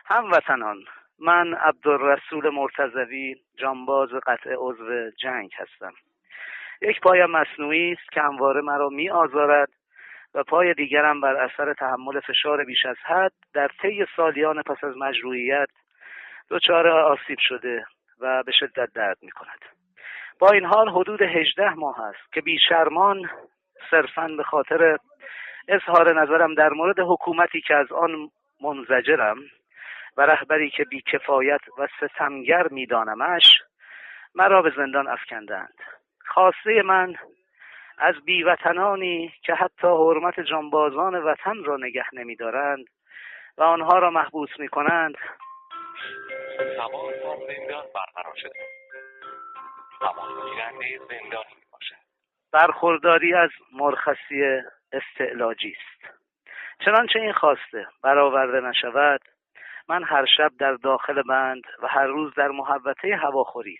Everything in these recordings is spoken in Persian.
هموطنان، من عبدالرسول مرتضوی، جانباز قطع عضو جنگ هستم. یک پایم مصنوعی است که همواره مرا می آزارد و پای دیگرم بر اثر تحمل فشار بیش از حد در طی سالیان پس از مجروحیت دچار آسیب شده و به شدت درد می کند. با این حال حدود 18 ماه است که بیشرمان صرفاً به خاطر اظهار نظرم در مورد حکومتی که از آن منزجرم و رهبری که بیکفایت و ستمگر میدانمش مرا به زندان افکندند. خواسته من از بیوطنانی که حتی حرمت جانبازان وطن را نگه نمی‌دارند و آنها را محبوس می‌کنند تماس با زندان برقرار شده. تماس گیرنده زندانی میباشد. برخورداری از مرخصی استعلاجی است. چنانچه این خواسته برآورده نشود، من هر شب در داخل بند و هر روز در محوطه هواخوری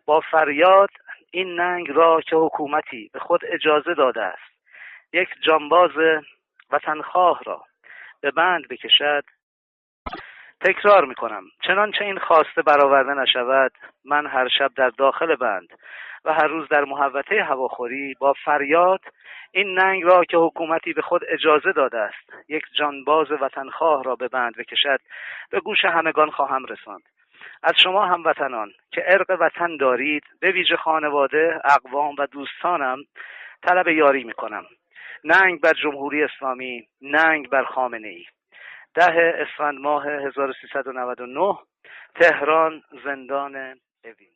با فریاد این ننگ را که حکومتی به خود اجازه داده است یک جانباز وطنخواه را به بند بکشد تکرار میکنم، چنانچه این خواسته برآورده نشود، من هر شب در داخل بند و هر روز در محوطه هواخوری با فریاد این ننگ را که حکومتی به خود اجازه داده است یک جانباز وطنخواه را به بند بکشد به گوش همگان خواهم رساند. از شما هموطنان که ارق وطن دارید، به ویژه خانواده، اقوام و دوستانم طلب یاری میکنم. ننگ بر جمهوری اسلامی، ننگ بر خامنه‌ای. 10 اسفند ماه 1399، تهران، زندان اوین.